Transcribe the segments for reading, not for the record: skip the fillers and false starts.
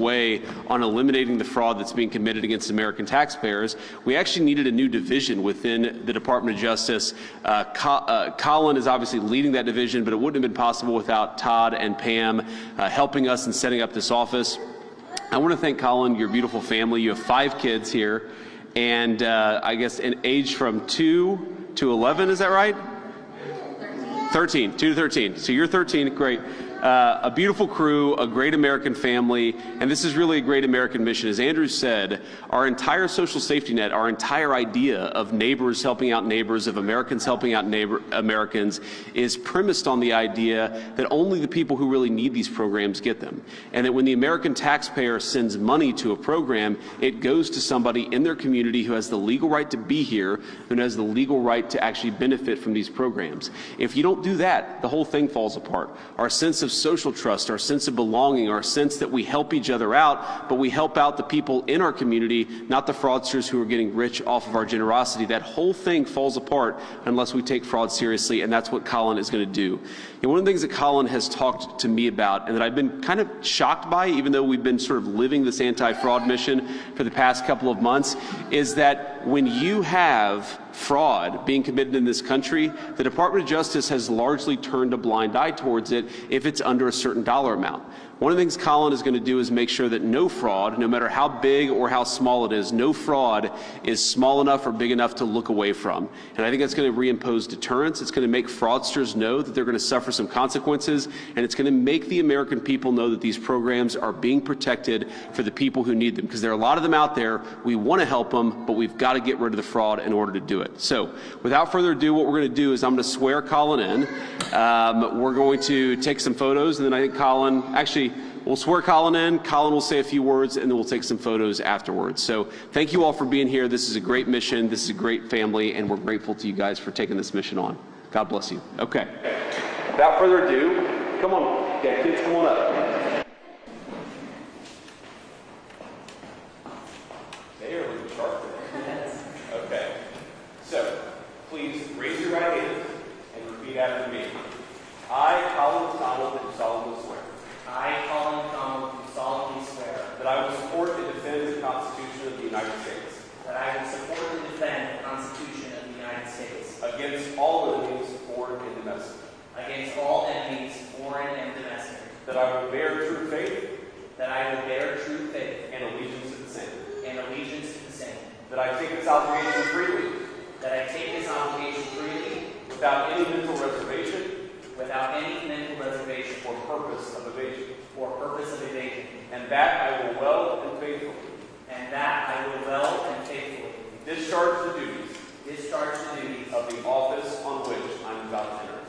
way on eliminating the fraud that's being committed against American taxpayers, we actually needed a new division within the Department of Justice. Colin is obviously leading that division, but it wouldn't have been possible without Todd and Pam helping us in setting up this office. I want to thank Colin, your beautiful family. You have 5 kids here, and I guess in age from 2 to 11, is that right? 13, 2 to 13. So you're 13, great. A beautiful crew, a great American family, and this is really a great American mission. As Andrew said, our entire social safety net, our entire idea of neighbors helping out neighbors, of Americans helping out Americans, is premised on the idea that only the people who really need these programs get them. And that when the American taxpayer sends money to a program, it goes to somebody in their community who has the legal right to be here, who has the legal right to actually benefit from these programs. If you don't do that, the whole thing falls apart. Our sense of social trust, our sense of belonging, our sense that we help each other out, but we help out the people in our community, not the fraudsters who are getting rich off of our generosity. That whole thing falls apart unless we take fraud seriously, and that's what Colin is going to do. And one of the things that Colin has talked to me about, and that I've been kind of shocked by, even though we've been sort of living this anti-fraud mission for the past couple of months, is that when you have fraud being committed in this country, the Department of Justice has largely turned a blind eye towards it if it's under a certain dollar amount. One of the things Colin is going to do is make sure that no fraud, no matter how big or how small it is, no fraud is small enough or big enough to look away from. And I think that's going to reimpose deterrence. It's going to make fraudsters know that they're going to suffer some consequences, and it's going to make the American people know that these programs are being protected for the people who need them, because there are a lot of them out there. We want to help them, but we've got to get rid of the fraud in order to do it. So without further ado, what we're going to do is I'm going to swear Colin in. We're going to take some photos, and then I think Colin, actually, we'll swear Colin in, Colin will say a few words, and then we'll take some photos afterwards. So thank you all for being here. This is a great mission. This is a great family, and we're grateful to you guys for taking this mission on. God bless you. Okay. Without further ado, come on. Yeah, kids, come on up. They are looking sharp. Okay. So, please raise your right hand and repeat after me. I, Colin McDonald, do solemnly swear. I, Colin McDonald, do solemnly swear that I will support and defend the Constitution of the United States. that I will support and defend the Constitution of the United States Against all enemies, foreign and domestic. against all enemies, foreign and domestic. That I will bear true faith That I will bear true faith and allegiance to the same. and allegiance to the same. That I take this obligation freely, That I take this obligation freely, without any mental reservation without any mental reservation or purpose of evasion. or purpose of evasion. And that I will well and faithfully And that I will well and faithfully discharge the duties discharge the duties of the office on which I am about to enter.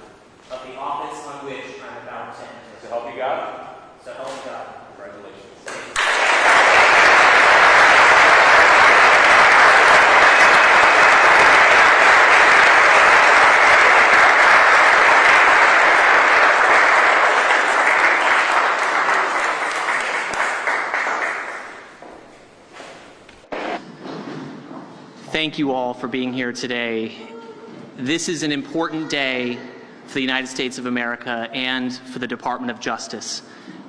of the office on which I am about to enter. So help you God. So help me God. Congratulations. Thank you all for being here today. This is an important day for the United States of America and for the Department of Justice.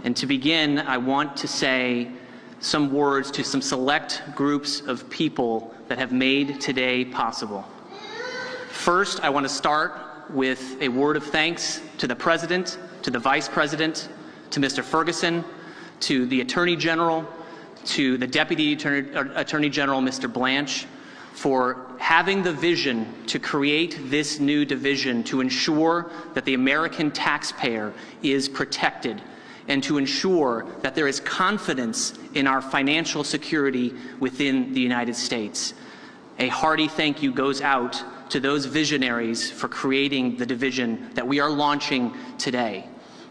And to begin, I want to say some words to some select groups of people that have made today possible. First, I want to start with a word of thanks to the President, to the Vice President, to Mr. Ferguson, to the Attorney General, to the Deputy Attorney General, Mr. Blanche, for having the vision to create this new division to ensure that the American taxpayer is protected and to ensure that there is confidence in our financial security within the United States. A hearty thank you goes out to those visionaries for creating the division that we are launching today.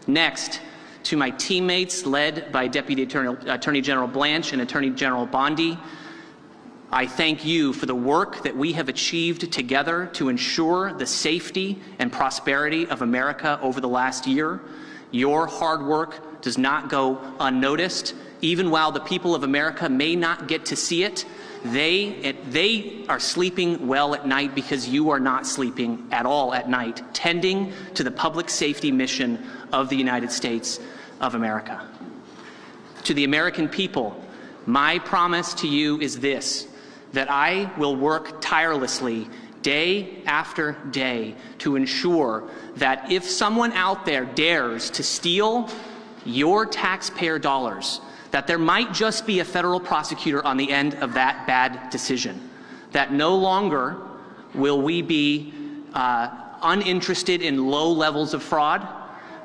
Next, to my teammates led by Deputy Attorney General Blanche and Attorney General Bondi, I thank you for the work that we have achieved together to ensure the safety and prosperity of America over the last year. Your hard work does not go unnoticed. Even while the people of America may not get to see it, they are sleeping well at night because you are not sleeping at all at night, tending to the public safety mission of the United States of America. To the American people, my promise to you is this, that I will work tirelessly day after day to ensure that if someone out there dares to steal your taxpayer dollars, that there might just be a federal prosecutor on the end of that bad decision, that no longer will we be uninterested in low levels of fraud.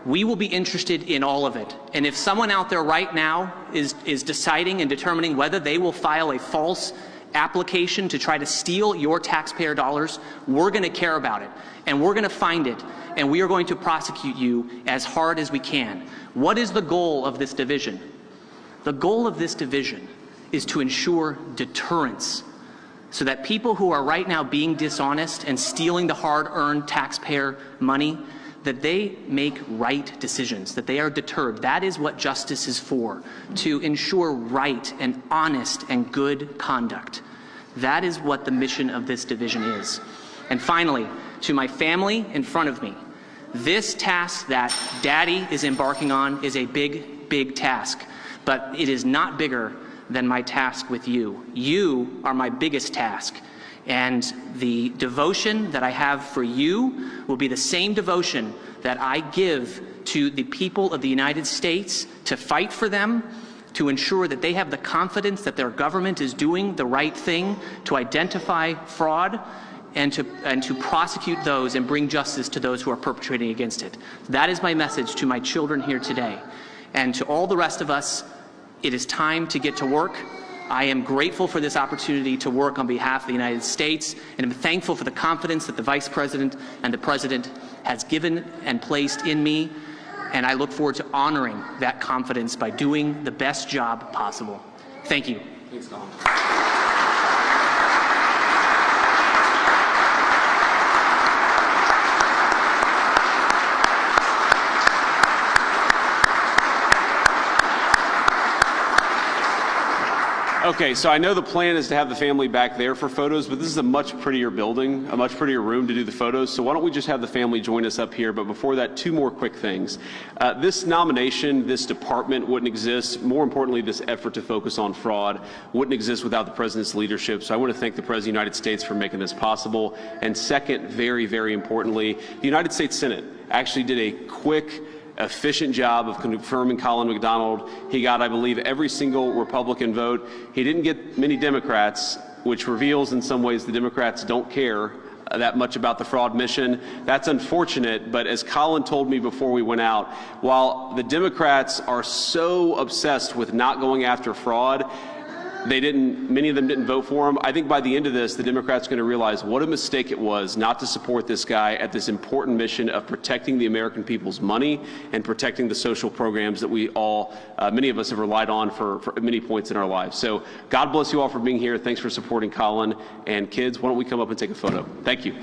We will be interested in all of it. And if someone out there right now is deciding and determining whether they will file a false application to try to steal your taxpayer dollars, we're going to care about it, and we're going to find it, and we are going to prosecute you as hard as we can. What is the goal of this division? The goal of this division is to ensure deterrence, so that people who are right now being dishonest and stealing the hard-earned taxpayer money, that they make right decisions, that they are deterred. That is what justice is for, to ensure right and honest and good conduct. That is what the mission of this division is. And finally, to my family in front of me, this task that Daddy is embarking on is a big, big task, but it is not bigger than my task with you. You are my biggest task. And the devotion that I have for you will be the same devotion that I give to the people of the United States, to fight for them, to ensure that they have the confidence that their government is doing the right thing, to identify fraud, and to prosecute those and bring justice to those who are perpetrating against it. That is my message to my children here today. And to all the rest of us, it is time to get to work. I am grateful for this opportunity to work on behalf of the United States, and I'm thankful for the confidence that the Vice President and the President has given and placed in me, and I look forward to honoring that confidence by doing the best job possible. Thank you. Thanks, Colin. Okay, so I know the plan is to have the family back there for photos, but this is a much prettier building, a much prettier room to do the photos, so why don't we just have the family join us up here. But before that, two more quick things. This nomination, this department wouldn't exist. More importantly, this effort to focus on fraud wouldn't exist without the President's leadership, so I want to thank the President of the United States for making this possible. And second, very, very importantly, the United States Senate actually did a quick, efficient job of confirming Colin McDonald. He got, I believe, every single Republican vote. He didn't get many Democrats, which reveals in some ways the Democrats don't care that much about the fraud mission. That's unfortunate, but as Colin told me before we went out, while the Democrats are so obsessed with not going after fraud, many of them didn't vote for him. I think by the end of this, the Democrats are going to realize what a mistake it was not to support this guy at this important mission of protecting the American people's money and protecting the social programs that we all, many of us have relied on for many points in our lives. So God bless you all for being here. Thanks for supporting Colin. And kids, why don't we come up and take a photo? Thank you.